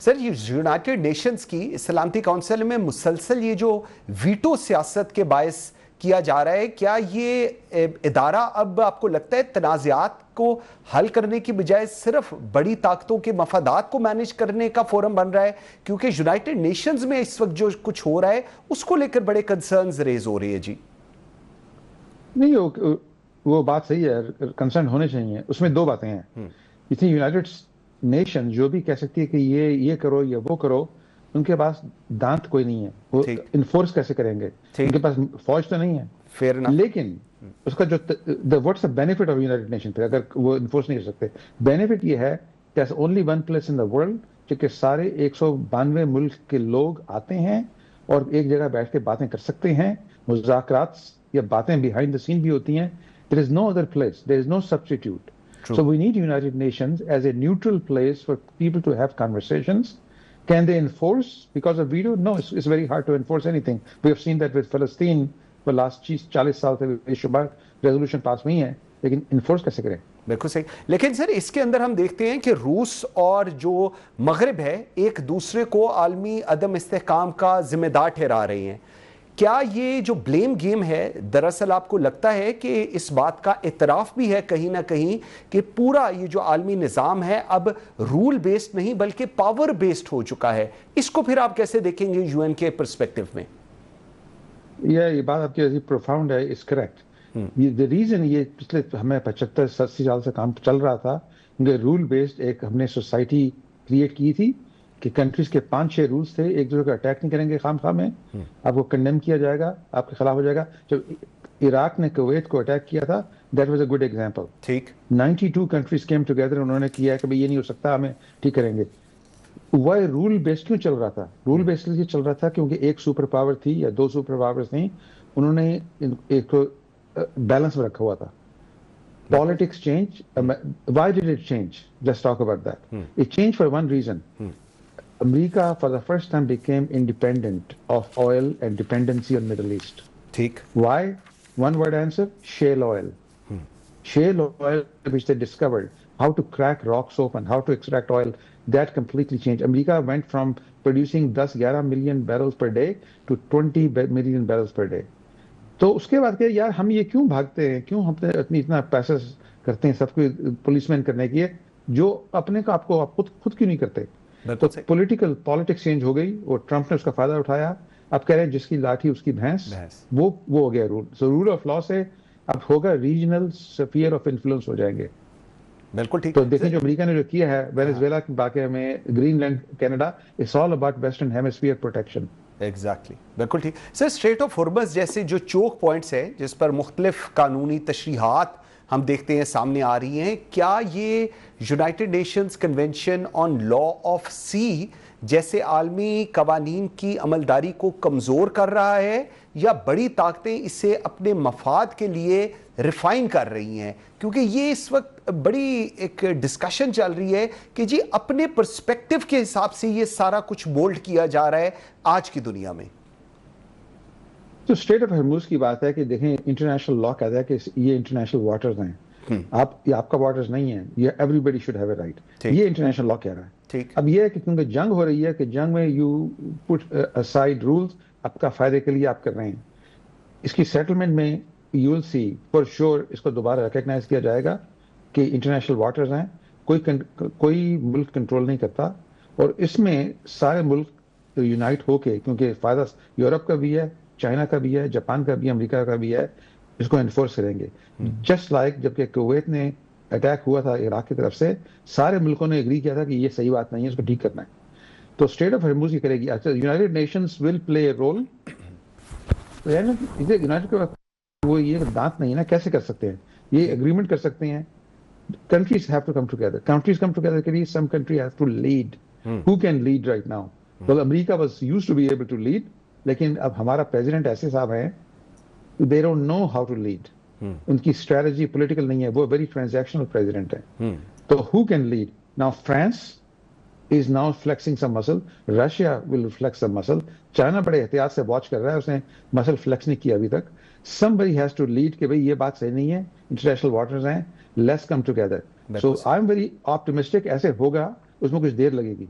سر یہ United nations کی سلامتی کونسل میں مسلسل یہ جو ویٹو سیاست کے باعث کیا جا رہا ہے، کیا یہ ادارہ اب آپ کو لگتا ہے تنازعات کو حل کرنے کی بجائے صرف بڑی طاقتوں کے مفادات کو مینیج کرنے کا فورم بن رہا ہے؟ کیونکہ یونائٹڈ نیشنز میں اس وقت جو کچھ ہو رہا ہے اس کو لے کر بڑے کنسرنز ریز ہو رہی ہے۔ جی نہیں، وہ بات صحیح ہے، کنسرن ہونے چاہیے۔ اس میں دو باتیں ہیں۔ اتنی یونائٹڈ نیشن جو بھی کہہ سکتی ہے کہ یہ کرو یا وہ کرو، ان کے پاس دانت کوئی نہیں ہے، وہ انفورس کیسے کریں گے؟ ان کے پاس فوج تو نہیں ہے، لیکن اس کا جو what's the benefit of United nation پہ اگر وہ انفورس نہیں کر سکتے، بینیفٹ یہ ہے کہ only one place in the world کہ سارے 192 ملک کے لوگ آتے ہیں اور ایک جگہ بیٹھ کے باتیں کر سکتے ہیں، مذاکرات یا باتیں بیہائنڈ دا سین بھی ہوتی ہیں۔ There is no other place, there is no substitute. True. So we need United Nations as a neutral place for people to have conversations. Can they enforce because of veto? No, it's very hard to enforce anything. We have seen that with Palestine for last 40 سال سے resolution pass ہوئی ہیں، لیکن enforce کیسے کریں؟ بالکل صحیح۔ لیکن سر اس کے اندر ہم دیکھتے ہیں کہ روس اور جو مغرب ہے ایک دوسرے کو عالمی عدم استحکام کا ذمہ دار ٹھہرا رہے ہیں۔ کیا یہ جو بلیم گیم ہے، دراصل آپ کو لگتا ہے کہ اس بات کا اعتراف بھی ہے کہیں نہ کہیں کہ پورا یہ جو عالمی نظام ہے اب رول بیسڈ نہیں بلکہ پاور بیسڈ ہو چکا ہے؟ اس کو پھر آپ کیسے دیکھیں گے یو این کے پرسپیکٹو میں؟ یہ بات آپ کی پروفاؤنڈ ہے، اس کریکٹ۔ the reason یہ پچھلے ہمیں 75-80 سال سے کام چل رہا تھا کہ رول بیسڈ ایک ہم نے سوسائٹی کریٹ کی تھی کہ کنٹریز کے 5-6 رولز تھے، ایک دوسرے کو اٹیک نہیں کریں گے خام خواہ میں، آپ کو کنڈیم کیا جائے گا، آپ کے خلاف ہو جائے گا۔ جب عراق نے کویت کو اٹیک کیا تھا، that was a good example. ٹھیک 92 کنٹریز کیم ٹوگیدر، انہوں نے کیا ہے کہ یہ نہیں ہو سکتا، ہمیں ٹھیک کریں گے۔ وہ رول بیسڈ کیوں چل رہا تھا؟ رول بیسڈ یہ چل رہا تھا کیونکہ ایک سپر پاور تھی یا 2 سپر پاورز تھیں، انہوں نے ایک بیلنس میں رکھا ہوا تھا۔ Politics change. Why did it change? Let's talk about that. It changed for one reason. America for the first time became independent of oil and dependency on Middle East. Theek. Why? One word answer: shale oil. Shale oil, which they discovered how to crack rock soap and how to extract oil, that completely changed. America went from producing 10-11 million barrels per day to 20 million barrels per day. تو اس کے بعد کہ یار ہم یہ کیوں بھاگتے ہیں، کیوں ہم اتنا پیسہ کرتے ہیں سب کو پولیس مین کرنے کی، جو اپنے کو آپ خود کیوں نہیں کرتے؟ تو پولیٹکس چینج ہو گئی اور ٹرمپ نے اس کا فائدہ اٹھایا۔ اب کہہ رہے ہیں جس کی لاٹھی اس کی بھینس، وہ ہو گیا rule. So rule of law سے اب ہوگا ریجنل سفیئر آف انفلوئنس ہو جائیں گے۔ بالکل ٹھیک۔ تو دیکھیں جو امریکہ نے جو کیا ہے وینزویلا کے واقعے میں، Greenland, Canada, it's all about western hemisphere protection. Exactly, بالکل ٹھیک۔ سر اسٹریٹ آف ہارمز جیسے جو چوک پوائنٹس ہیں جس پر مختلف قانونی تشریحات ہم دیکھتے ہیں سامنے آ رہی ہیں، کیا یہ United Nations Convention on Law of Sea جیسے عالمی قوانین کی عملداری کو کمزور کر رہا ہے، یا بڑی طاقتیں اسے اپنے مفاد کے لیے ریفائن کر رہی ہیں؟ کیونکہ یہ اس وقت بڑی ایک ڈسکشن چل رہی ہے کہ جی اپنے پرسپیکٹو کے حساب سے یہ سارا کچھ بولڈ کیا جا رہا ہے آج کی دنیا میں۔ تو اسٹریٹ آف ہارمز کی بات ہے کہ دیکھیں انٹرنیشنل لا کہتا ہے کہ یہ انٹرنیشنل واٹرز ہیں، آپ کا واٹرز نہیں ہے، یہ everybody should have a right, یہ انٹرنیشنل لا کہہ رہا ہے۔ اب یہ ہے کہ کیونکہ جنگ ہو رہی ہے کہ جنگ میں یو پٹ اسائڈ رولز، آپ کا فائدے کے لیے آپ کر رہے ہیں۔ اس کی سیٹلمنٹ میں you will see for sure اس کو دوبارہ ریکگنائز کیا جائے گا کہ انٹرنیشنل واٹرز ہیں، کوئی ملک کنٹرول نہیں کرتا، اور اس میں سارے ملک یونائٹ ہو کے، کیونکہ فائدہ یورپ کا بھی ہے، چائنا کا بھی ہے، جاپان کا بھی ہے، امریکہ کا بھی ہے، اس کو انفورس کریں گے۔ جسٹ لائک جب کہ کویت نے اٹیک ہوا تھا عراق کی طرف سے، سارے ملکوں نے اگری کیا تھا کہ یہ صحیح بات نہیں ہے، اس کو ٹھیک کرنا ہے۔ تو اسٹریٹ آف ہارمز یہ کرے گی۔ اچھا، یونائٹڈ نیشنز ول پلے اے رول۔ یونائٹڈ وہ یہ دانت نہیں ہے نا، کیسے کر سکتے ہیں؟ یہ اگریمنٹ کر سکتے ہیں۔ Countries have to come together, countries come together کے لیے some country has to lead. Who can lead right now? well امریکہ was used to be able to lead, لیکن اب ہمارا پریزیڈنٹ ایسے صاحب ہیں they don't know how to lead. ان کی اسٹریٹجی پولیٹیکل نہیں ہے، وہ ویری ٹرانزیکشنل پریزیڈنٹ ہے۔ تو who can lead? Now France is now flexing some muscle. Russia will flex some muscle. China بڑے احتیاط سے واچ کر رہا ہے، اس نے مسل فلیکس نہیں کیا ابھی تک۔ Somebody has to lead کہ بھئی یہ بات صحیح نہیں ہے، انٹرنیشنل واٹرز ہیں، let's come together. So I'm very optimistic، ایسے ہوگا، اس میں کچھ دیر لگے گی۔